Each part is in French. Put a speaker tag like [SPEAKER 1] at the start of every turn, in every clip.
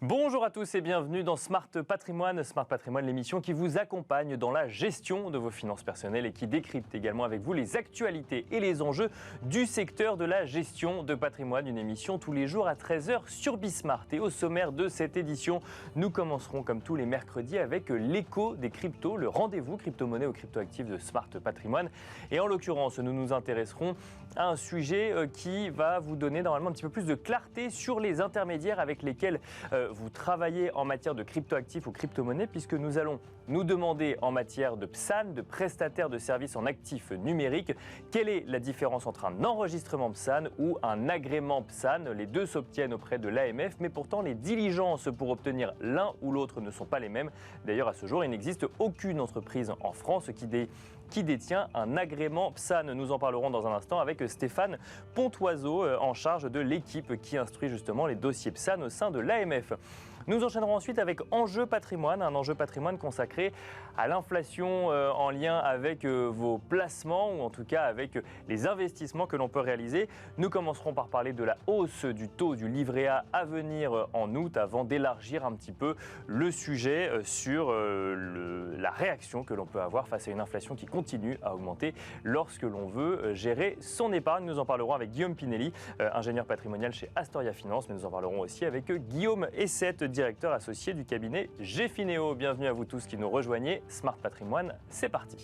[SPEAKER 1] Bonjour à tous et bienvenue dans Smart Patrimoine. Smart Patrimoine, l'émission qui vous accompagne dans la gestion de vos finances personnelles et qui décrypte également avec vous les actualités et les enjeux du secteur de la gestion de patrimoine. Une émission tous les jours à 13h sur Bismart. Et au sommaire de cette édition, nous commencerons comme tous les mercredis avec l'écho des cryptos, le rendez-vous crypto-monnaie ou crypto-actifs de Smart Patrimoine. Et en l'occurrence, nous nous intéresserons à un sujet qui va vous donner normalement un petit peu plus de clarté sur les intermédiaires avec lesquels vous travaillez en matière de cryptoactifs ou crypto-monnaies, puisque nous allons nous demander en matière de PSAN, de prestataire de services en actifs numériques, quelle est la différence entre un enregistrement PSAN ou un agrément PSAN. Les deux s'obtiennent auprès de l'AMF, mais pourtant les diligences pour obtenir l'un ou l'autre ne sont pas les mêmes. D'ailleurs, à ce jour, il n'existe aucune entreprise en France qui détient un agrément PSAN. Nous en parlerons dans un instant avec Stéphane Pontoiseau, en charge de l'équipe qui instruit justement les dossiers PSAN au sein de l'AMF. Nous enchaînerons ensuite avec Enjeu Patrimoine, un enjeu patrimoine consacré à l'inflation en lien avec vos placements ou en tout cas avec les investissements que l'on peut réaliser. Nous commencerons par parler de la hausse du taux du livret A à venir en août avant d'élargir un petit peu le sujet sur la réaction que l'on peut avoir face à une inflation qui continue à augmenter lorsque l'on veut gérer son épargne. Nous en parlerons avec Guillaume Pinelli, ingénieur patrimonial chez Astoria Finance, mais nous en parlerons aussi avec Guillaume Essette, directeur associé du cabinet Gfineo. Bienvenue à vous tous qui nous rejoignez. Smart Patrimoine, c'est parti.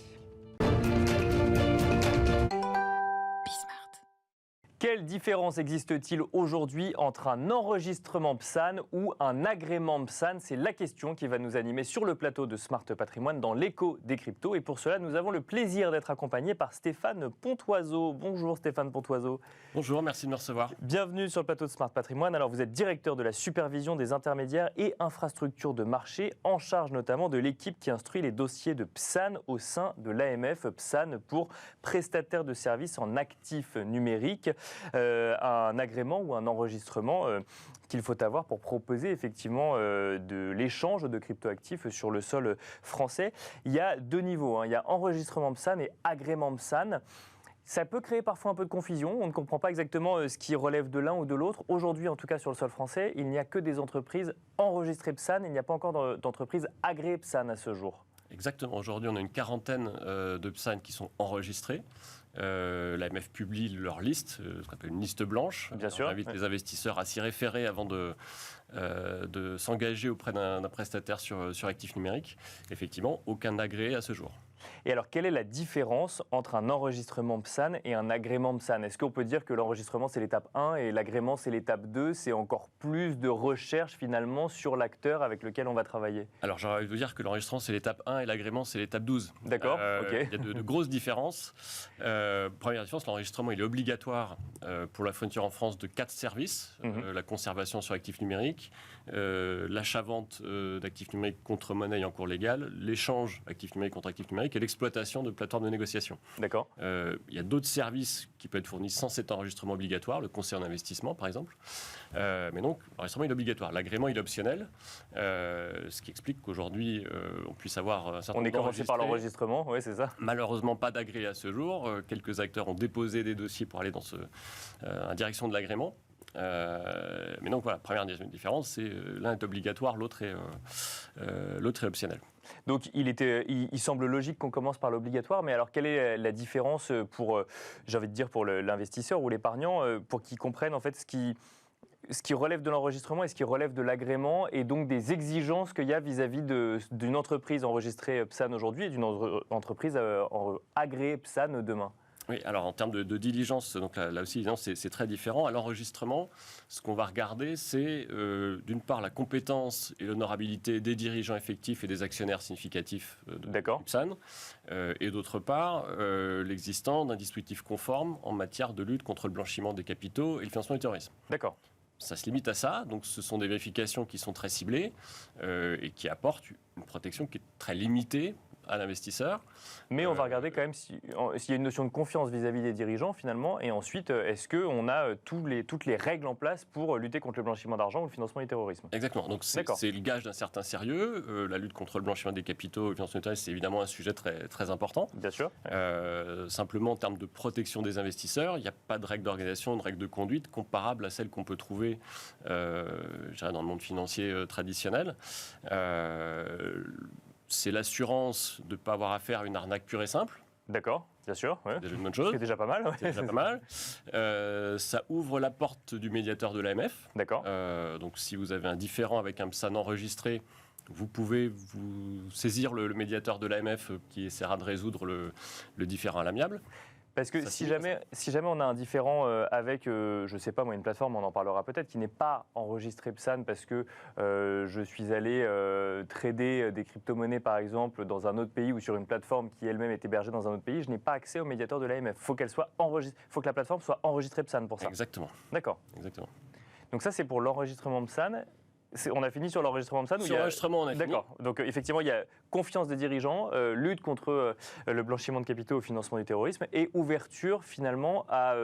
[SPEAKER 1] Quelle différence existe-t-il aujourd'hui entre un enregistrement PSAN ou un agrément PSAN? C'est la question qui va nous animer sur le plateau de Smart Patrimoine dans l'écho des cryptos. Et pour cela, nous avons le plaisir d'être accompagnés par Stéphane Pontoiseau. Bonjour Stéphane Pontoiseau.
[SPEAKER 2] Bonjour, merci de me recevoir.
[SPEAKER 1] Bienvenue sur le plateau de Smart Patrimoine. Alors vous êtes directeur de la supervision des intermédiaires et infrastructures de marché, en charge notamment de l'équipe qui instruit les dossiers de PSAN au sein de l'AMF. PSAN pour prestataire de services en actifs numériques. Un agrément ou un enregistrement qu'il faut avoir pour proposer effectivement de l'échange de cryptoactifs sur le sol français. Il y a deux niveaux, il y a enregistrement PSAN et agrément PSAN. Ça peut créer parfois un peu de confusion, on ne comprend pas exactement ce qui relève de l'un ou de l'autre. Aujourd'hui, en tout cas sur le sol français, il n'y a que des entreprises enregistrées PSAN, il n'y a pas encore d'entreprises agréées PSAN à ce jour.
[SPEAKER 2] Exactement, aujourd'hui on a une quarantaine de PSAN qui sont enregistrés. L'AMF publie leur liste, ce qu'on appelle une liste blanche.
[SPEAKER 1] Bien sûr.
[SPEAKER 2] On invite les investisseurs à s'y référer avant de s'engager auprès d'un prestataire sur actifs numériques. Effectivement, aucun agréé à ce jour.
[SPEAKER 1] Et alors, quelle est la différence entre un enregistrement PSAN et un agrément PSAN? Est-ce qu'on peut dire que l'enregistrement, c'est l'étape 1 et l'agrément, c'est l'étape 2? C'est encore plus de recherche, finalement, sur l'acteur avec lequel on va travailler?
[SPEAKER 2] Alors, j'aurais envie de vous dire que l'enregistrement, c'est l'étape 1 et l'agrément, c'est l'étape 12.
[SPEAKER 1] D'accord, ok.
[SPEAKER 2] Il y a de grosses différences. Première différence, l'enregistrement, il est obligatoire pour la fourniture en France de 4 services. La conservation sur actifs numériques, l'achat-vente d'actifs numériques contre monnaie en cours légale, l'échange actifs numériques contre actifs numériques et l'exploitation de plateformes de négociation.
[SPEAKER 1] D'accord.
[SPEAKER 2] Il y a d'autres services qui peuvent être fournis sans cet enregistrement obligatoire, le conseil en investissement par exemple. Mais donc, l'enregistrement est obligatoire. L'agrément est optionnel, ce qui explique qu'aujourd'hui, on puisse avoir un certain nombre.
[SPEAKER 1] On est commencé par l'enregistrement, oui, c'est ça.
[SPEAKER 2] Malheureusement, pas d'agréé à ce jour. Quelques acteurs ont déposé des dossiers pour aller dans en direction de l'agrément. Mais donc voilà, première différence, c'est l'un est obligatoire, l'autre est optionnel.
[SPEAKER 1] Donc il semble logique qu'on commence par l'obligatoire, mais alors quelle est la différence pour, j'ai envie de dire, pour l'investisseur ou l'épargnant, pour qu'ils comprennent en fait ce qui relève de l'enregistrement et ce qui relève de l'agrément, et donc des exigences qu'il y a vis-à-vis d'une entreprise enregistrée PSAN aujourd'hui et d'une entreprise agréée PSAN demain?
[SPEAKER 2] Oui, alors en termes de diligence, donc là aussi, c'est très différent. À l'enregistrement, ce qu'on va regarder, c'est d'une part la compétence et l'honorabilité des dirigeants effectifs et des actionnaires significatifs de PSAN, et d'autre part, l'existence d'un dispositif conforme en matière de lutte contre le blanchiment des capitaux et le financement du terrorisme.
[SPEAKER 1] D'accord.
[SPEAKER 2] Ça se limite à ça, donc ce sont des vérifications qui sont très ciblées et qui apportent une protection qui est très limitée à l'investisseur.
[SPEAKER 1] Mais on va regarder quand même s'il y a une notion de confiance vis-à-vis des dirigeants finalement, et ensuite, est-ce qu'on a toutes les règles en place pour lutter contre le blanchiment d'argent ou le financement du terrorisme?
[SPEAKER 2] Exactement, donc c'est le gage d'un certain sérieux. La lutte contre le blanchiment des capitaux et le financement du terrorisme, c'est évidemment un sujet très, très important.
[SPEAKER 1] Bien sûr.
[SPEAKER 2] Simplement, en termes de protection des investisseurs, il n'y a pas de règle d'organisation, de règle de conduite comparable à celle qu'on peut trouver je dirais dans le monde financier traditionnel. C'est l'assurance de ne pas avoir affaire à une arnaque pure et simple.
[SPEAKER 1] D'accord, bien sûr. Ouais.
[SPEAKER 2] C'est déjà une bonne chose.
[SPEAKER 1] C'est déjà pas mal. Ouais.
[SPEAKER 2] C'est déjà pas mal. Ça ouvre la porte du médiateur de l'AMF.
[SPEAKER 1] D'accord.
[SPEAKER 2] Donc si vous avez un différend avec un PSAN enregistré, vous pouvez vous saisir le médiateur de l'AMF qui essaiera de résoudre le différend à l'amiable.
[SPEAKER 1] Parce que si jamais on a un différend avec, je ne sais pas moi, une plateforme, on en parlera peut-être, qui n'est pas enregistrée PSAN parce que je suis allé trader des crypto-monnaies par exemple dans un autre pays ou sur une plateforme qui elle-même est hébergée dans un autre pays, je n'ai pas accès au médiateur de l'AMF. Il faut que la plateforme soit enregistrée PSAN pour ça.
[SPEAKER 2] Exactement.
[SPEAKER 1] D'accord.
[SPEAKER 2] Exactement.
[SPEAKER 1] Donc ça c'est pour l'enregistrement PSAN. On a fini sur l'enregistrement PSAN?
[SPEAKER 2] Sur l'enregistrement, on a fini.
[SPEAKER 1] D'accord. Donc effectivement, il y a confiance des dirigeants, lutte contre le blanchiment de capitaux au financement du terrorisme et ouverture finalement à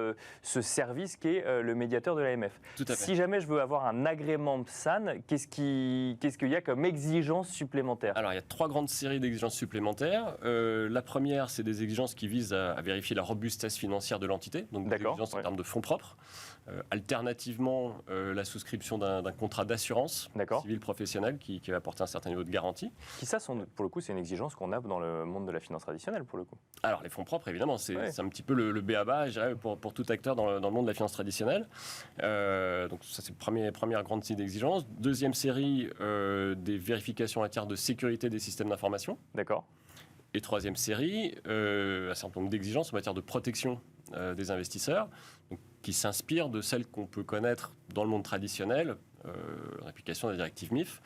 [SPEAKER 1] ce service qui est le médiateur de l'AMF.
[SPEAKER 2] Tout à fait.
[SPEAKER 1] Si jamais je veux avoir un agrément PSAN, qu'est-ce qu'il y a comme exigence supplémentaire?
[SPEAKER 2] Alors, il y a 3 grandes séries d'exigences supplémentaires. La première, c'est des exigences qui visent à vérifier la robustesse financière de l'entité, donc des exigences en termes de fonds propres. Alternativement, la souscription d'un contrat d'assurance civile professionnelle qui va apporter un certain niveau de garantie.
[SPEAKER 1] Qui ça, pour le coup, c'est une exigence qu'on a dans le monde de la finance traditionnelle, pour le coup.
[SPEAKER 2] Alors, les fonds propres, évidemment, c'est un petit peu le b.a.-ba, je dirais, pour tout acteur dans le monde de la finance traditionnelle. Donc, ça, c'est la première grande série d'exigences. Deuxième série, des vérifications en matière de sécurité des systèmes d'information.
[SPEAKER 1] D'accord.
[SPEAKER 2] Et troisième série, un certain nombre d'exigences en matière de protection des investisseurs, donc, qui s'inspirent de celles qu'on peut connaître dans le monde traditionnel, l'application de la directive MIF.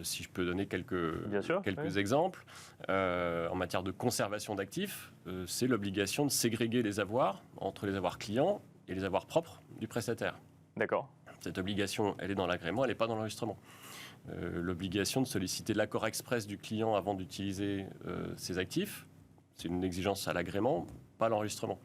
[SPEAKER 2] Si je peux donner quelques exemples, en matière de conservation d'actifs, c'est l'obligation de ségréguer les avoirs entre les avoirs clients et les avoirs propres du prestataire.
[SPEAKER 1] D'accord.
[SPEAKER 2] Cette obligation, elle est dans l'agrément, elle n'est pas dans l'enregistrement. L'obligation de solliciter l'accord express du client avant d'utiliser ses actifs, c'est une exigence à l'agrément, pas à l'enregistrement.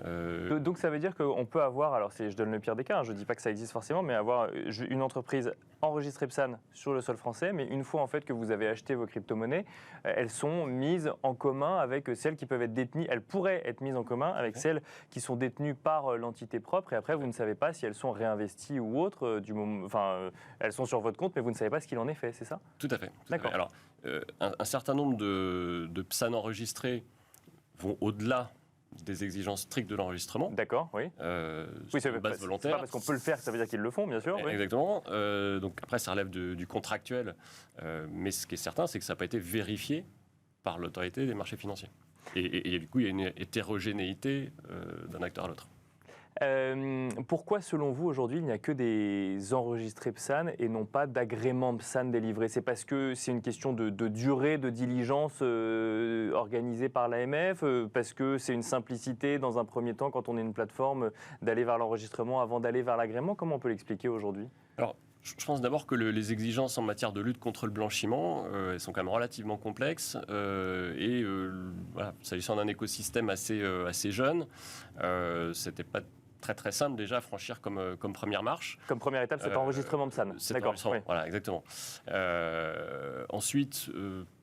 [SPEAKER 1] Donc ça veut dire qu'on peut avoir, alors je donne le pire des cas, je ne dis pas que ça existe forcément, mais avoir une entreprise enregistrée PSAN sur le sol français, mais une fois en fait que vous avez acheté vos crypto-monnaies, elles sont mises en commun avec celles qui peuvent être détenues, elles pourraient être mises en commun avec celles qui sont détenues par l'entité propre, et après vous ne savez pas si elles sont réinvesties ou autres, elles sont sur votre compte, mais vous ne savez pas ce qu'il en est fait, c'est ça?
[SPEAKER 2] Tout à fait.
[SPEAKER 1] D'accord.
[SPEAKER 2] Alors, un certain nombre de PSAN enregistrés vont au-delà des exigences strictes de l'enregistrement.
[SPEAKER 1] D'accord, oui.
[SPEAKER 2] C'est une base volontaire.
[SPEAKER 1] C'est pas parce qu'on peut le faire que ça veut dire qu'ils le font, bien sûr. Oui.
[SPEAKER 2] Exactement. Donc après, ça relève du contractuel. Mais ce qui est certain, c'est que ça n'a pas été vérifié par l'autorité des marchés financiers. Et du coup, il y a une hétérogénéité d'un acteur à l'autre.
[SPEAKER 1] Pourquoi, selon vous, aujourd'hui, il n'y a que des enregistrés PSAN et non pas d'agréments PSAN délivrés? C'est parce que c'est une question de durée de diligence organisée par l'AMF, parce que c'est une simplicité, dans un premier temps, quand on est une plateforme, d'aller vers l'enregistrement avant d'aller vers l'agrément? Comment on peut l'expliquer aujourd'hui?
[SPEAKER 2] Alors, je pense d'abord que les exigences en matière de lutte contre le blanchiment, elles sont quand même relativement complexes. Voilà, s'agissant d'un écosystème assez jeune, c'était pas très très simple déjà à franchir comme première marche.
[SPEAKER 1] Comme première étape, cet enregistrement PSAN.
[SPEAKER 2] D'accord. Oui. Voilà, exactement. Ensuite,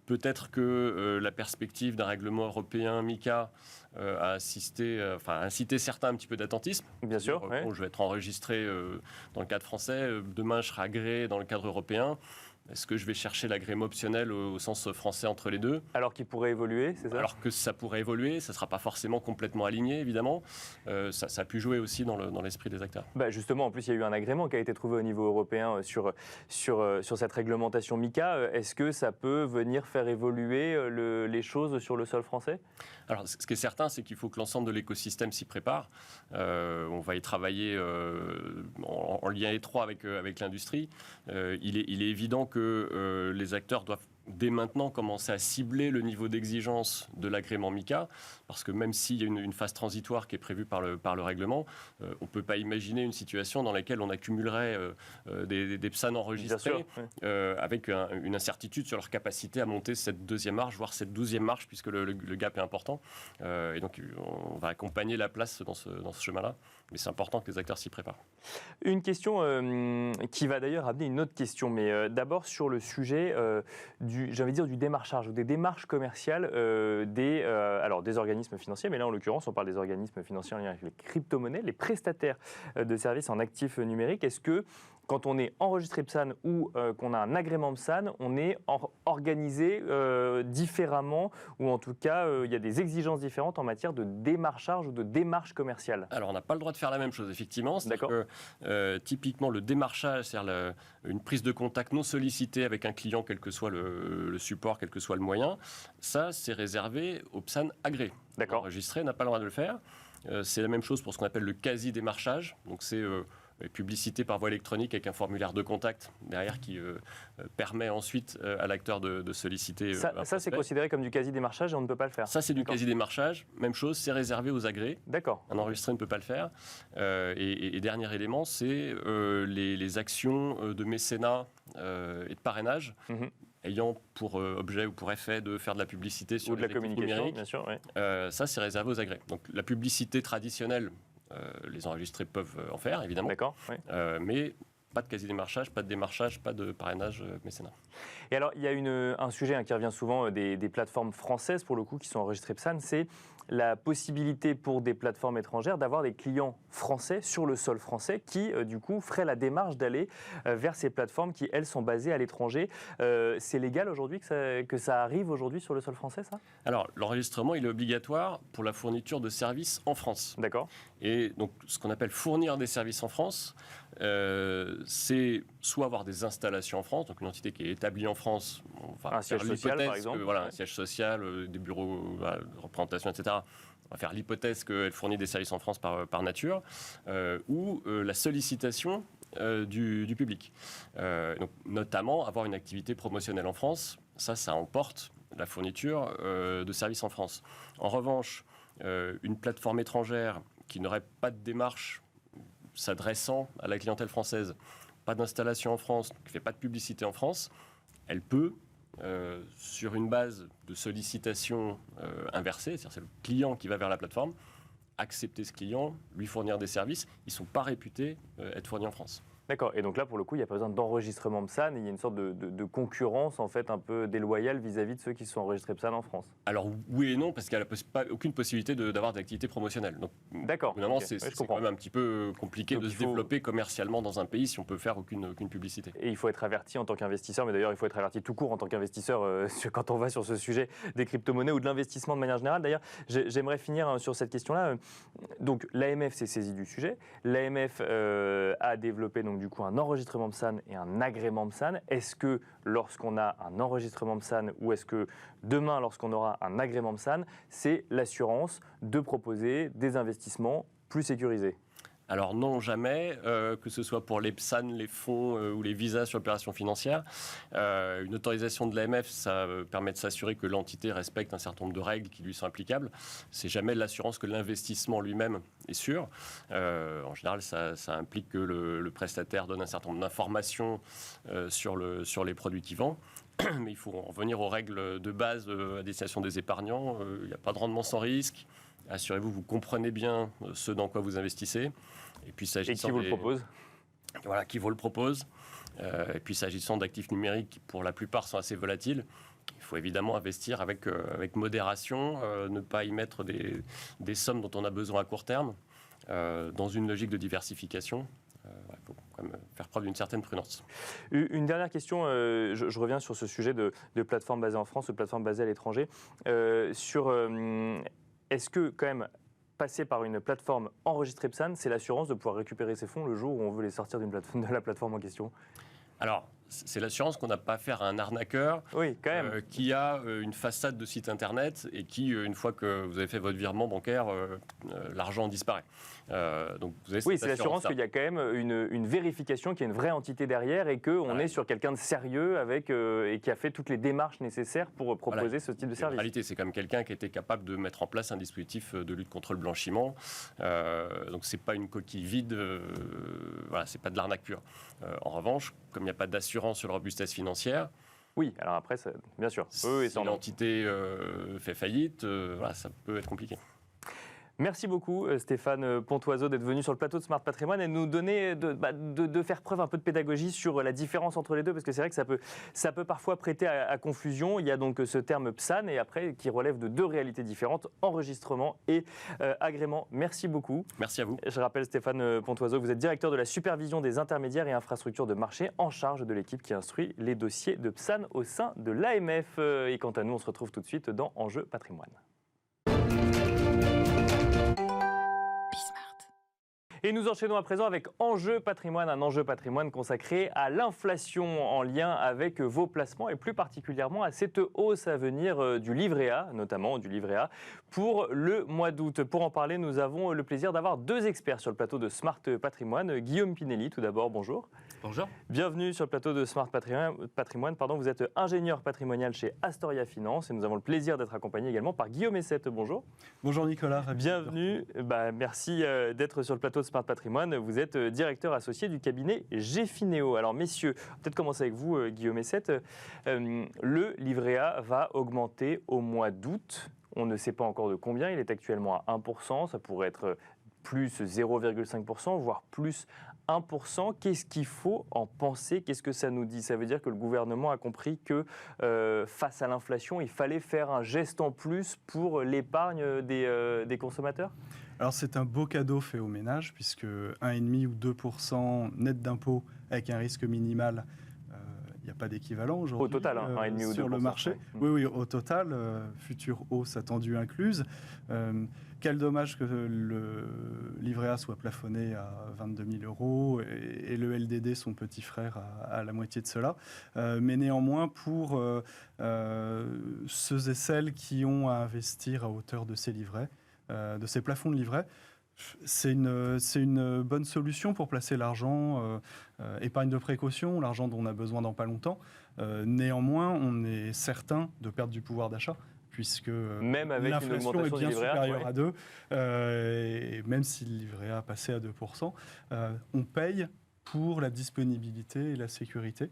[SPEAKER 2] peut-être que la perspective d'un règlement européen MiCA a incité certains un petit peu d'attentisme.
[SPEAKER 1] Bien sûr.
[SPEAKER 2] Bon, je vais être enregistré dans le cadre français, demain je serai agréé dans le cadre européen. Est-ce que je vais chercher l'agrément optionnel au sens français entre les deux?
[SPEAKER 1] Alors qu'il pourrait évoluer, c'est ça?
[SPEAKER 2] Alors que ça pourrait évoluer, ça ne sera pas forcément complètement aligné, évidemment. Ça a pu jouer aussi dans l'esprit des acteurs.
[SPEAKER 1] Justement, en plus, il y a eu un agrément qui a été trouvé au niveau européen sur cette réglementation MiCA. Est-ce que ça peut venir faire évoluer les choses sur le sol français?
[SPEAKER 2] Alors, ce qui est certain, c'est qu'il faut que l'ensemble de l'écosystème s'y prépare. On va y travailler en lien étroit avec l'industrie. Il est évident que les acteurs doivent dès maintenant commencer à cibler le niveau d'exigence de l'agrément MiCA, parce que même s'il y a une phase transitoire qui est prévue par le règlement, on ne peut pas imaginer une situation dans laquelle on accumulerait des PSAN enregistrés avec une incertitude sur leur capacité à monter cette deuxième marche, voire cette 12e marche, puisque le gap est important. Et donc, on va accompagner la place dans ce chemin-là. Mais c'est important que les acteurs s'y préparent.
[SPEAKER 1] Une question qui va d'ailleurs amener une autre question, mais d'abord sur le sujet du démarchage ou des démarches commerciales des organismes financiers, mais là en l'occurrence on parle des organismes financiers en lien avec les crypto-monnaies, les prestataires de services en actifs numériques. Est-ce que quand on est enregistré PSAN ou qu'on a un agrément PSAN, on est organisé différemment, ou en tout cas, il y a des exigences différentes en matière de démarchage ou de démarche commerciale?
[SPEAKER 2] Alors, on n'a pas le droit de faire la même chose, effectivement. C'est-à-dire que, typiquement, le démarchage, c'est-à-dire une prise de contact non sollicitée avec un client, quel que soit le support, quel que soit le moyen, ça, c'est réservé au PSAN agréé. Enregistré n'a pas le droit de le faire. C'est la même chose pour ce qu'on appelle le quasi-démarchage. Donc, c'est publicité par voie électronique avec un formulaire de contact derrière qui permet ensuite à l'acteur de solliciter.
[SPEAKER 1] Ça c'est considéré comme du quasi-démarchage et on ne peut pas le faire.
[SPEAKER 2] Ça, c'est du quasi-démarchage. Même chose, c'est réservé aux agréés.
[SPEAKER 1] D'accord.
[SPEAKER 2] Un enregistré ne peut pas le faire. Et dernier élément, c'est les actions de mécénat et de parrainage. Ayant pour objet ou pour effet de faire de la publicité sur
[SPEAKER 1] ou de la communication, bien sûr.
[SPEAKER 2] Ça, c'est réservé aux agréés. Donc, la publicité traditionnelle, les enregistrés peuvent en faire, évidemment.
[SPEAKER 1] D'accord.
[SPEAKER 2] Mais pas de quasi-démarchage, pas de démarchage, pas de parrainage mécénat.
[SPEAKER 1] Et alors, il y a un sujet qui revient souvent des plateformes françaises, pour le coup, qui sont enregistrées PSAN, c'est la possibilité pour des plateformes étrangères d'avoir des clients français sur le sol français qui, du coup, feraient la démarche d'aller vers ces plateformes qui, elles, sont basées à l'étranger. C'est légal aujourd'hui que ça arrive aujourd'hui sur le sol français, ça?
[SPEAKER 2] Alors, l'enregistrement, il est obligatoire pour la fourniture de services en France.
[SPEAKER 1] D'accord.
[SPEAKER 2] Et donc, ce qu'on appelle fournir des services en France, c'est soit avoir des installations en France, donc une entité qui est établie en France,
[SPEAKER 1] un siège social, par exemple.
[SPEAKER 2] Un siège social, des bureaux de représentation, etc. On va faire l'hypothèse qu'elle fournit des services en France par nature, ou la sollicitation du public. Donc, notamment, avoir une activité promotionnelle en France, ça emporte la fourniture de services en France. En revanche, une plateforme étrangère qui n'aurait pas de démarche s'adressant à la clientèle française, pas d'installation en France, qui ne fait pas de publicité en France, elle peut, sur une base de sollicitation inversée, c'est-à-dire c'est le client qui va vers la plateforme, accepter ce client, lui fournir des services, ils ne sont pas réputés être fournis en France.
[SPEAKER 1] D'accord. Et donc là, pour le coup, il n'y a pas besoin d'enregistrement PSAN. Il y a une sorte de concurrence, en fait, un peu déloyale vis-à-vis de ceux qui sont enregistrés PSAN en France.
[SPEAKER 2] Alors, oui et non, parce qu'il n'y a aucune possibilité d'avoir d'activité promotionnelle. Donc,
[SPEAKER 1] d'accord.
[SPEAKER 2] Évidemment, c'est quand même un petit peu compliqué donc, de se développer commercialement dans un pays si on peut faire aucune publicité.
[SPEAKER 1] Et il faut être averti en tant qu'investisseur, mais d'ailleurs, il faut être averti tout court en tant qu'investisseur quand on va sur ce sujet des crypto-monnaies ou de l'investissement de manière générale. D'ailleurs, j'aimerais finir sur cette question-là. Donc, l'AMF s'est saisie du sujet. L'AMF a développé donc du coup un enregistrement PSAN et un agrément PSAN. Est-ce que lorsqu'on a un enregistrement PSAN ou est-ce que demain, lorsqu'on aura un agrément PSAN, c'est l'assurance de proposer des investissements plus sécurisés?
[SPEAKER 2] Alors non, jamais, que ce soit pour les PSAN, les fonds ou les visas sur l'opération financière. Une autorisation de l'AMF, ça permet de s'assurer que l'entité respecte un certain nombre de règles qui lui sont applicables. C'est jamais l'assurance que l'investissement lui-même est sûr. En général, ça implique que le prestataire donne un certain nombre d'informations sur les produits qu'il vend. Mais il faut en revenir aux règles de base à destination des épargnants. Il n'y a pas de rendement sans risque. Assurez-vous, vous comprenez bien ce dans quoi vous investissez. Et puis,
[SPEAKER 1] qui vous le propose?
[SPEAKER 2] Voilà, qui vous le propose. Et puis, s'agissant d'actifs numériques qui, pour la plupart, sont assez volatiles, il faut évidemment investir avec modération, ne pas y mettre des sommes dont on a besoin à court terme, dans une logique de diversification. Il faut quand même faire preuve d'une certaine prudence.
[SPEAKER 1] Une dernière question, je reviens sur ce sujet de plateformes basées en France, de plateformes basées à l'étranger. Est-ce que, quand même, passer par une plateforme enregistrée PSAN, c'est l'assurance de pouvoir récupérer ses fonds le jour où on veut les sortir de la plateforme en question?
[SPEAKER 2] Alors, c'est l'assurance qu'on n'a pas affaire à un arnaqueur
[SPEAKER 1] quand même.
[SPEAKER 2] qui a une façade de site internet et qui, une fois que vous avez fait votre virement bancaire, l'argent disparaît. Donc vous avez
[SPEAKER 1] c'est l'assurance qu'il y a quand même une vérification, qu'il y a une vraie entité derrière et qu'on est sur quelqu'un de sérieux et qui a fait toutes les démarches nécessaires pour proposer ce type de service.
[SPEAKER 2] En réalité, c'est quand même quelqu'un qui était capable de mettre en place un dispositif de lutte contre le blanchiment. Donc c'est pas une coquille vide, c'est pas de l'arnaque pure. En revanche, comme il n'y a pas d'assurance sur la robustesse financière,
[SPEAKER 1] oui, alors après, bien sûr.
[SPEAKER 2] Si l'entité fait faillite, ça peut être compliqué.
[SPEAKER 1] Merci beaucoup Stéphane Pontoiseau d'être venu sur le plateau de Smart Patrimoine et de nous donner, de faire preuve un peu de pédagogie sur la différence entre les deux, parce que c'est vrai que ça peut parfois prêter à confusion. Il y a donc ce terme PSAN et après qui relève de deux réalités différentes, enregistrement et agrément. Merci beaucoup.
[SPEAKER 2] Merci à vous.
[SPEAKER 1] Je rappelle Stéphane Pontoiseau, vous êtes directeur de la supervision des intermédiaires et infrastructures de marché en charge de l'équipe qui instruit les dossiers de PSAN au sein de l'AMF. Et quant à nous, on se retrouve tout de suite dans Enjeu Patrimoine. Et nous enchaînons à présent avec Enjeu Patrimoine, un enjeu patrimoine consacré à l'inflation en lien avec vos placements et plus particulièrement à cette hausse à venir du livret A, notamment du livret A, pour le mois d'août. Pour en parler, nous avons le plaisir d'avoir deux experts sur le plateau de Smart Patrimoine. Guillaume Pinelli, tout d'abord, bonjour.
[SPEAKER 3] Bonjour.
[SPEAKER 1] Bienvenue sur le plateau de Smart Patrimoine. Vous êtes ingénieur patrimonial chez Astoria Finance et nous avons le plaisir d'être accompagnés également par Guillaume Essette. Bonjour.
[SPEAKER 4] Bonjour Nicolas.
[SPEAKER 1] Bienvenue. Merci d'être sur le plateau de Smart Patrimoine. Vous êtes directeur associé du cabinet Gfineo. Alors messieurs, peut-être commencer avec vous Guillaume Essette. Le livret A va augmenter au mois d'août. On ne sait pas encore de combien. Il est actuellement à 1%. Ça pourrait être plus 0,5%, voire plus 1%. Qu'est-ce qu'il faut en penser? Qu'est-ce que ça nous dit? Ça veut dire que le gouvernement a compris que face à l'inflation, il fallait faire un geste en plus pour l'épargne des consommateurs?
[SPEAKER 4] Alors c'est un beau cadeau fait aux ménages, puisque 1,5 ou 2% net d'impôt avec un risque minimal, il n'y a pas d'équivalent aujourd'hui.
[SPEAKER 1] Au total, 1,5 ou 2%.
[SPEAKER 4] Sur le marché. Oui, au total, future hausse attendue incluse. Quel dommage que le livret A soit plafonné à 22 000 € et le LDD, son petit frère, à la moitié de cela. Mais néanmoins, pour ceux et celles qui ont à investir à hauteur de ces livrets, de ces plafonds de livrets, c'est une bonne solution pour placer l'argent, épargne de précaution, l'argent dont on a besoin dans pas longtemps. Néanmoins, on est certain de perdre du pouvoir d'achat, puisque
[SPEAKER 1] même avec
[SPEAKER 4] l'inflation est bien supérieure à 2,
[SPEAKER 1] ouais.
[SPEAKER 4] Et même si le livret A passé à 2%, on paye pour la disponibilité et la sécurité.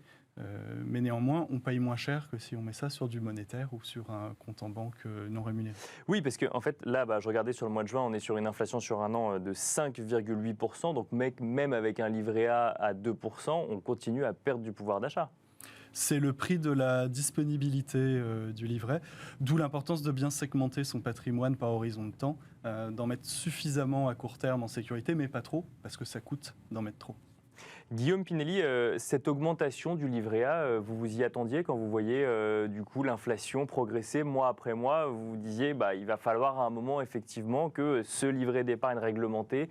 [SPEAKER 4] Mais néanmoins, on paye moins cher que si on met ça sur du monétaire ou sur un compte en banque non rémunéré.
[SPEAKER 1] Oui, parce qu'en fait, là, je regardais sur le mois de juin, on est sur une inflation sur un an de 5,8%. Donc même avec un livret A à 2%, on continue à perdre du pouvoir d'achat.
[SPEAKER 4] C'est le prix de la disponibilité du livret, d'où l'importance de bien segmenter son patrimoine par horizon de temps, d'en mettre suffisamment à court terme en sécurité, mais pas trop, parce que ça coûte d'en mettre trop.
[SPEAKER 1] Guillaume Pinelli, cette augmentation du livret A, vous vous y attendiez quand vous voyez du coup l'inflation progresser mois après mois? Vous vous disiez il va falloir à un moment effectivement que ce livret d'épargne réglementé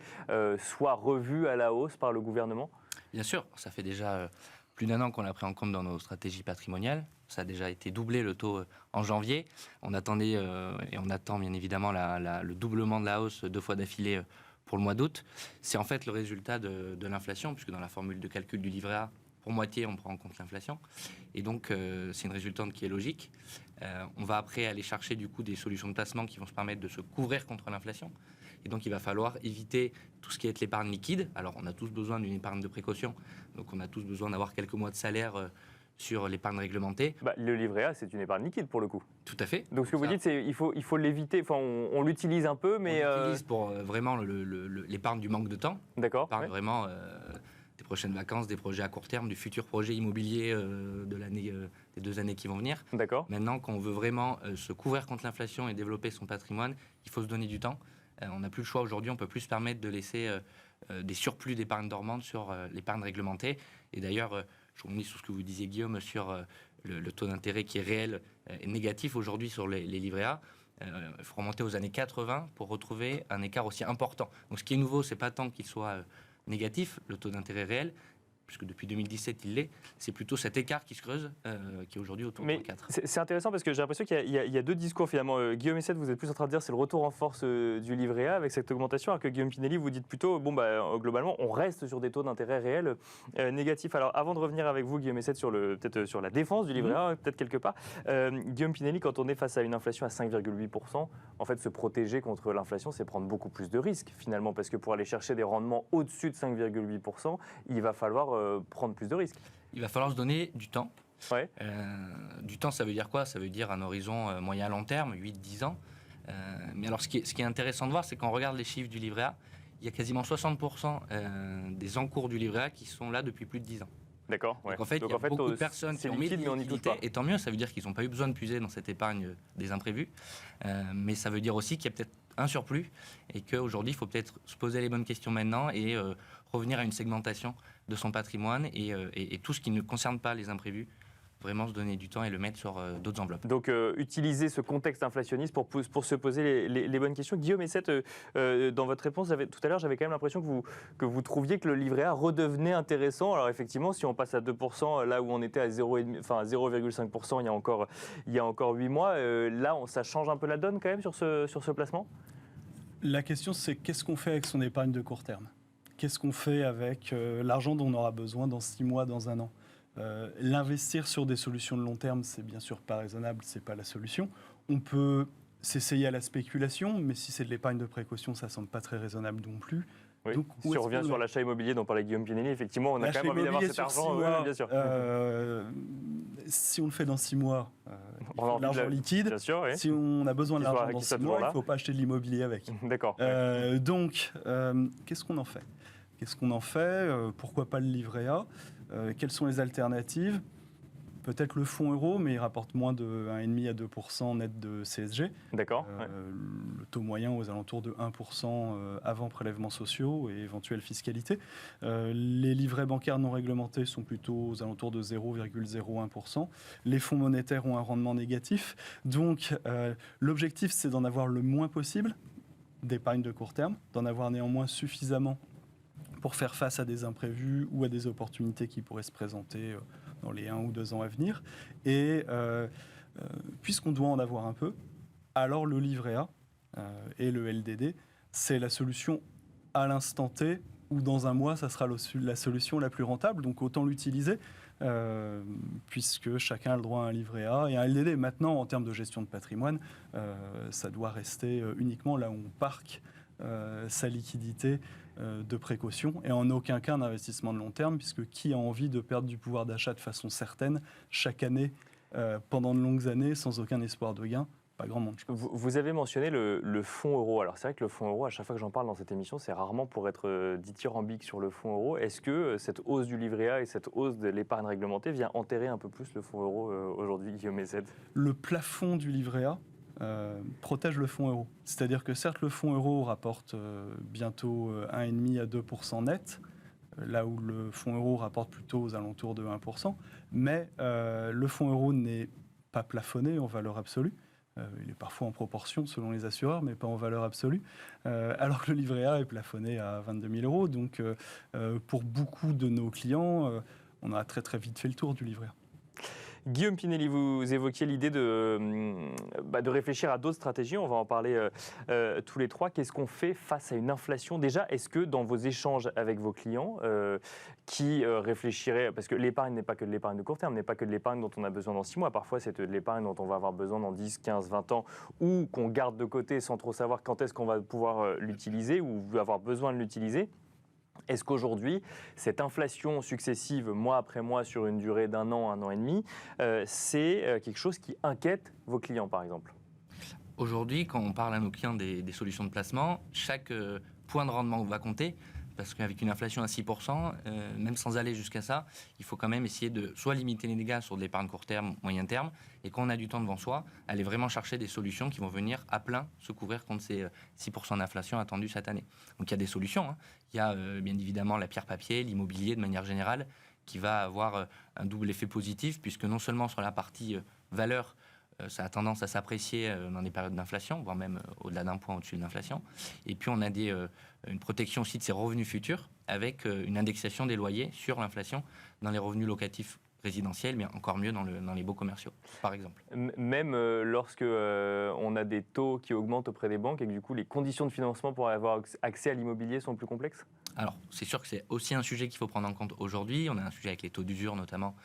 [SPEAKER 1] soit revu à la hausse par le gouvernement?
[SPEAKER 3] Bien sûr, ça fait déjà plus d'un an qu'on l'a pris en compte dans nos stratégies patrimoniales. Ça a déjà été doublé le taux en janvier. On attendait et on attend bien évidemment le doublement de la hausse 2 fois d'affilée pour le mois d'août. C'est en fait le résultat de l'inflation, puisque dans la formule de calcul du livret A, pour moitié, on prend en compte l'inflation. Et donc, c'est une résultante qui est logique. On va après aller chercher du coup des solutions de placement qui vont se permettre de se couvrir contre l'inflation. Et donc, il va falloir éviter tout ce qui est l'épargne liquide. Alors, on a tous besoin d'une épargne de précaution. Donc, on a tous besoin d'avoir quelques mois de salaire sur l'épargne réglementée.
[SPEAKER 1] Le livret A, c'est une épargne liquide pour le coup.
[SPEAKER 3] Tout à fait.
[SPEAKER 1] Donc, ce que vous dites, c'est qu'il faut l'éviter. Enfin, on l'utilise un peu, mais...
[SPEAKER 3] On l'utilise pour vraiment l'épargne du manque de temps.
[SPEAKER 1] D'accord.
[SPEAKER 3] L'épargne vraiment des prochaines vacances, des projets à court terme, du futur projet immobilier de l'année, des 2 années qui vont venir.
[SPEAKER 1] D'accord.
[SPEAKER 3] Maintenant, quand on veut vraiment se couvrir contre l'inflation et développer son patrimoine, il faut se donner du temps. On n'a plus le choix aujourd'hui, on ne peut plus se permettre de laisser des surplus d'épargne dormante sur l'épargne réglementée. Et d'ailleurs, je rebondis sur ce que vous disiez Guillaume, sur le taux d'intérêt qui est réel et négatif aujourd'hui sur les livrets A. Il faut remonter aux années 80 pour retrouver un écart aussi important. Donc ce qui est nouveau, ce n'est pas tant qu'il soit négatif, le taux d'intérêt réel, puisque depuis 2017 il l'est, c'est plutôt cet écart qui se creuse, qui est aujourd'hui autour de 4.
[SPEAKER 1] C'est intéressant parce que j'ai l'impression qu'il y a deux discours finalement. Guillaume Essette, vous êtes plus en train de dire c'est le retour en force du livret A avec cette augmentation, alors que Guillaume Pinelli, vous dites plutôt, globalement, on reste sur des taux d'intérêt réels négatifs. Alors avant de revenir avec vous, Guillaume Essette, peut-être sur la défense du livret A, peut-être quelque part, Guillaume Pinelli, quand on est face à une inflation à 5,8%, en fait, se protéger contre l'inflation, c'est prendre beaucoup plus de risques finalement, parce que pour aller chercher des rendements au-dessus de 5,8%, il va falloir prendre plus de risques.
[SPEAKER 3] Il va falloir se donner du temps.
[SPEAKER 1] Ouais.
[SPEAKER 3] Du temps, ça veut dire quoi? Ça veut dire un horizon moyen à long terme, 8-10 ans. Mais alors, ce qui est intéressant de voir, c'est quand on regarde les chiffres du livret A, il y a quasiment 60% des encours du livret A qui sont là depuis plus de 10 ans.
[SPEAKER 1] D'accord. Ouais.
[SPEAKER 3] Donc en fait, il y a beaucoup de personnes qui ont mis de liquidité, et tant mieux, ça veut dire qu'ils n'ont pas eu besoin de puiser dans cette épargne des imprévus. Mais ça veut dire aussi qu'il y a peut-être un surplus et qu'aujourd'hui, il faut peut-être se poser les bonnes questions maintenant et revenir à une segmentation de son patrimoine et tout ce qui ne concerne pas les imprévus, vraiment se donner du temps et le mettre sur d'autres enveloppes.
[SPEAKER 1] Donc, utiliser ce contexte inflationniste pour se poser les bonnes questions. Guillaume Essette, dans votre réponse, tout à l'heure, j'avais quand même l'impression que vous trouviez que le livret A redevenait intéressant. Alors, effectivement, si on passe à 2%, là où on était à 0,5% il y a encore 8 mois, là, ça change un peu la donne quand même sur ce placement ?
[SPEAKER 4] La question, c'est qu'est-ce qu'on fait avec son épargne de court terme ? Qu'est-ce qu'on fait avec l'argent dont on aura besoin dans 6 mois, dans un an ? L'investir sur des solutions de long terme, c'est bien sûr pas raisonnable, c'est pas la solution. On peut s'essayer à la spéculation, mais si c'est de l'épargne de précaution, ça semble pas très raisonnable non plus.
[SPEAKER 1] Oui.
[SPEAKER 4] Donc,
[SPEAKER 1] si on revient sur l'achat immobilier dont parlait Guillaume Pinelli, effectivement, on a quand même envie d'avoir cet argent.
[SPEAKER 4] Mois,
[SPEAKER 1] bien sûr.
[SPEAKER 4] Si on le fait dans 6 mois,
[SPEAKER 1] on a
[SPEAKER 4] l'argent liquide.
[SPEAKER 1] Bien sûr, oui.
[SPEAKER 4] Si on a besoin de l'argent dans 6 mois, il ne faut pas acheter de l'immobilier avec.
[SPEAKER 1] D'accord.
[SPEAKER 4] Donc, qu'est-ce qu'on en fait ? Pourquoi pas le livret A ? Quelles sont les alternatives ? Peut-être le fonds euro, mais il rapporte moins de 1,5 à 2% net de CSG.
[SPEAKER 1] D'accord.
[SPEAKER 4] Le taux moyen aux alentours de 1% avant prélèvements sociaux et éventuelle fiscalité. Les livrets bancaires non réglementés sont plutôt aux alentours de 0,01%. Les fonds monétaires ont un rendement négatif. Donc, l'objectif, c'est d'en avoir le moins possible d'épargne de court terme, d'en avoir néanmoins suffisamment pour faire face à des imprévus ou à des opportunités qui pourraient se présenter dans les 1 ou 2 ans à venir. Et puisqu'on doit en avoir un peu, alors le livret A et le LDD, c'est la solution à l'instant T, ou dans un mois, ça sera la solution la plus rentable. Donc autant l'utiliser, puisque chacun a le droit à un livret A et un LDD. Maintenant, en termes de gestion de patrimoine, ça doit rester uniquement là où on parque sa liquidité de précaution et en aucun cas un investissement de long terme, puisque qui a envie de perdre du pouvoir d'achat de façon certaine chaque année pendant de longues années sans aucun espoir de gain? Pas grand monde.
[SPEAKER 1] Vous avez mentionné le fonds euro. Alors c'est vrai que le fonds euro, à chaque fois que j'en parle dans cette émission, c'est rarement pour être dithyrambique sur le fonds euro. Est-ce que cette hausse du livret A et cette hausse de l'épargne réglementée vient enterrer un peu plus le fonds euro aujourd'hui, Guillaume Essette ?
[SPEAKER 4] Le plafond du livret A protège le fonds euro. C'est-à-dire que certes, le fonds euro rapporte bientôt 1,5 à 2% net, là où le fonds euro rapporte plutôt aux alentours de 1%, mais le fonds euro n'est pas plafonné en valeur absolue. Il est parfois en proportion selon les assureurs, mais pas en valeur absolue, alors que le livret A est plafonné à 22 000 euros. Donc pour beaucoup de nos clients, on a très très vite fait le tour du livret A.
[SPEAKER 1] Guillaume Pinelli, vous évoquiez l'idée de réfléchir à d'autres stratégies. On va en parler tous les trois. Qu'est-ce qu'on fait face à une inflation ? Déjà, est-ce que dans vos échanges avec vos clients qui réfléchiraient, parce que l'épargne n'est pas que de l'épargne de court terme, n'est pas que de l'épargne dont on a besoin dans 6 mois. Parfois, c'est de l'épargne dont on va avoir besoin dans 10, 15, 20 ans ou qu'on garde de côté sans trop savoir quand est-ce qu'on va pouvoir l'utiliser ou avoir besoin de l'utiliser. Est-ce qu'aujourd'hui, cette inflation successive, mois après mois, sur une durée d'1 an, 1 an et demi, c'est quelque chose qui inquiète vos clients, par exemple ?
[SPEAKER 3] Aujourd'hui, quand on parle à nos clients des solutions de placement, chaque point de rendement va compter, parce qu'avec une inflation à 6%, même sans aller jusqu'à ça, il faut quand même essayer de soit limiter les dégâts sur de l'épargne court terme, moyen terme, et quand on a du temps devant soi, aller vraiment chercher des solutions qui vont venir à plein se couvrir contre ces 6% d'inflation attendue cette année. Donc il y a des solutions, hein. Il y a bien évidemment la pierre papier, l'immobilier de manière générale, qui va avoir un double effet positif, puisque non seulement sur la partie valeur, ça a tendance à s'apprécier dans des périodes d'inflation, voire même au-delà d'un point au-dessus de l'inflation. Et puis on a une protection aussi de ses revenus futurs avec une indexation des loyers sur l'inflation dans les revenus locatifs résidentiels, mais encore mieux dans les baux commerciaux, par exemple.
[SPEAKER 1] Même lorsque on a des taux qui augmentent auprès des banques et que du coup les conditions de financement pour avoir accès à l'immobilier sont plus complexes?
[SPEAKER 3] Alors, c'est sûr que c'est aussi un sujet qu'il faut prendre en compte aujourd'hui. On a un sujet avec les taux d'usure notamment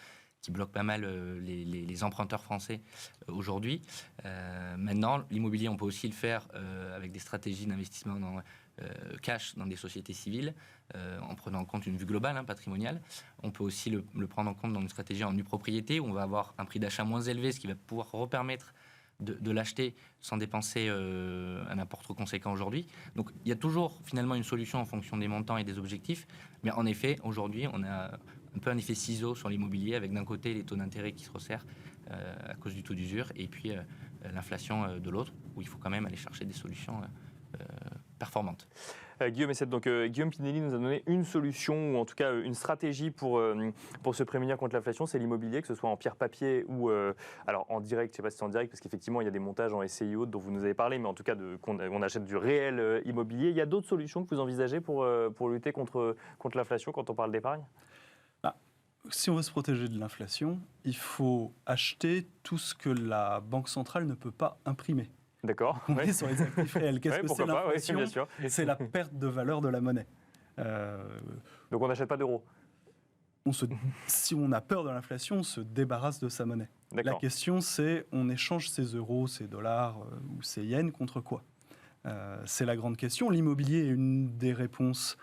[SPEAKER 3] qui bloquent pas mal les emprunteurs français aujourd'hui. Maintenant, l'immobilier, on peut aussi le faire avec des stratégies d'investissement cash dans des sociétés civiles, en prenant en compte une vue globale, patrimoniale. On peut aussi le prendre en compte dans une stratégie en nue propriété, où on va avoir un prix d'achat moins élevé, ce qui va pouvoir repermettre de l'acheter sans dépenser un apport trop conséquent aujourd'hui. Donc il y a toujours finalement une solution en fonction des montants et des objectifs. Mais en effet, aujourd'hui, on a un peu un effet ciseau sur l'immobilier, avec d'un côté les taux d'intérêt qui se resserrent à cause du taux d'usure, et puis l'inflation de l'autre, où il faut quand même aller chercher des solutions performantes.
[SPEAKER 1] Guillaume Essette, donc Guillaume Pinelli nous a donné une solution, ou en tout cas une stratégie pour se prémunir contre l'inflation, c'est l'immobilier, que ce soit en pierre papier ou alors en direct, je ne sais pas si c'est en direct, parce qu'effectivement il y a des montages en SCI haute dont vous nous avez parlé, mais en tout cas qu'on achète du réel immobilier. Il y a d'autres solutions que vous envisagez pour lutter contre l'inflation quand on parle d'épargne?
[SPEAKER 4] Si on veut se protéger de l'inflation, il faut acheter tout ce que la Banque centrale ne peut pas imprimer.
[SPEAKER 1] D'accord.
[SPEAKER 4] On est sur les actifs réels. Qu'est-ce que c'est l'inflation?
[SPEAKER 1] Bien sûr.
[SPEAKER 4] C'est la perte de valeur de la monnaie.
[SPEAKER 1] Donc on n'achète pas d'euros?
[SPEAKER 4] Si on a peur de l'inflation, on se débarrasse de sa monnaie. La question, c'est on échange ces euros, ces dollars ou ces yens contre quoi? C'est la grande question. L'immobilier est une des réponses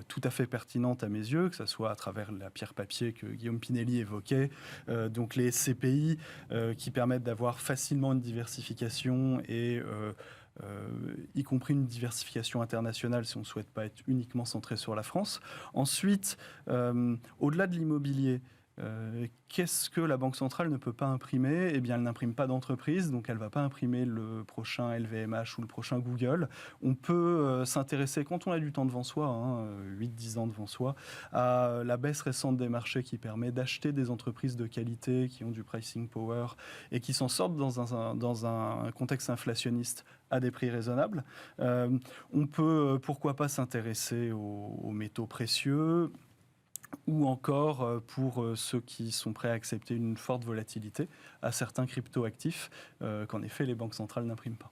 [SPEAKER 4] tout à fait pertinente à mes yeux, que ce soit à travers la pierre papier que Guillaume Pinelli évoquait, donc les SCPI qui permettent d'avoir facilement une diversification et y compris une diversification internationale si on ne souhaite pas être uniquement centré sur la France. Ensuite, au-delà de l'immobilier, qu'est-ce que la Banque centrale ne peut pas imprimer? Eh bien, elle n'imprime pas d'entreprise, donc elle ne va pas imprimer le prochain LVMH ou le prochain Google. On peut s'intéresser, quand on a du temps devant soi, 8-10 ans devant soi, à la baisse récente des marchés qui permet d'acheter des entreprises de qualité, qui ont du pricing power et qui s'en sortent dans un contexte inflationniste à des prix raisonnables. On peut, pourquoi pas, s'intéresser aux métaux précieux, ou encore pour ceux qui sont prêts à accepter une forte volatilité, à certains crypto-actifs qu'en effet les banques centrales n'impriment pas.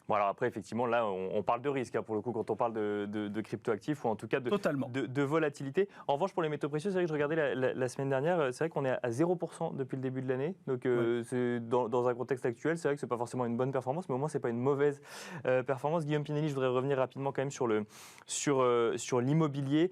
[SPEAKER 1] Bon, alors après, effectivement, là, on parle de risque, pour le coup, quand on parle de crypto-actifs, ou en tout cas de volatilité. En revanche, pour les métaux précieux, c'est vrai que je regardais la semaine dernière, c'est vrai qu'on est à 0% depuis le début de l'année. Donc, c'est dans un contexte actuel, c'est vrai que ce n'est pas forcément une bonne performance, mais au moins, ce n'est pas une mauvaise performance. Guillaume Pinelli, je voudrais revenir rapidement quand même sur l'immobilier.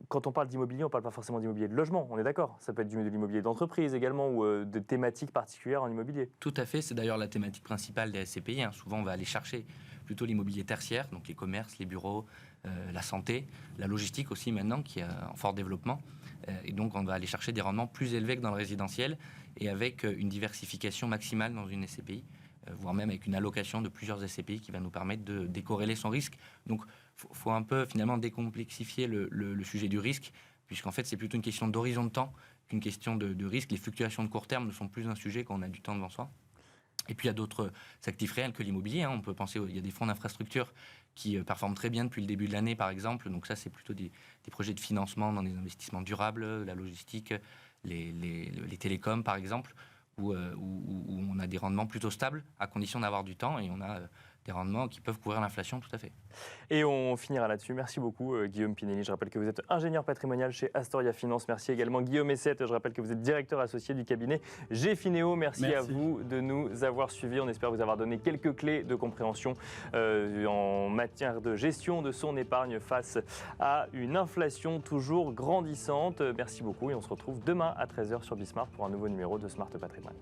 [SPEAKER 1] Quand on parle d'immobilier, on ne parle pas forcément d'immobilier de logement, on est d'accord? Ça peut être de l'immobilier d'entreprise également, ou de thématiques particulières en immobilier.
[SPEAKER 3] Tout à fait, c'est d'ailleurs la thématique principale des SCPI. Souvent, on va aller chercher plutôt l'immobilier tertiaire, donc les commerces, les bureaux, la santé, la logistique aussi maintenant, qui est en fort développement. Et donc, on va aller chercher des rendements plus élevés que dans le résidentiel, et avec une diversification maximale dans une SCPI, voire même avec une allocation de plusieurs SCPI qui va nous permettre de décorréler son risque. Donc, il faut un peu finalement décomplexifier le sujet du risque, puisqu'en fait, c'est plutôt une question d'horizon de temps qu'une question de risque. Les fluctuations de court terme ne sont plus un sujet quand on a du temps devant soi. Et puis il y a d'autres actifs réels que l'immobilier. On peut penser, il y a des fonds d'infrastructure qui performent très bien depuis le début de l'année, par exemple. Donc ça, c'est plutôt des projets de financement dans des investissements durables, la logistique, les télécoms, par exemple, où on a des rendements plutôt stables, à condition d'avoir du temps, et on a des rendements qui peuvent couvrir l'inflation, tout à fait.
[SPEAKER 1] Et on finira là-dessus. Merci beaucoup, Guillaume Pinelli. Je rappelle que vous êtes ingénieur patrimonial chez Astoria Finance. Merci également, Guillaume Essette. Je rappelle que vous êtes directeur associé du cabinet Gfineo. Merci à vous de nous avoir suivis. On espère vous avoir donné quelques clés de compréhension en matière de gestion de son épargne face à une inflation toujours grandissante. Merci beaucoup et on se retrouve demain à 13h sur Bismart pour un nouveau numéro de Smart Patrimoine.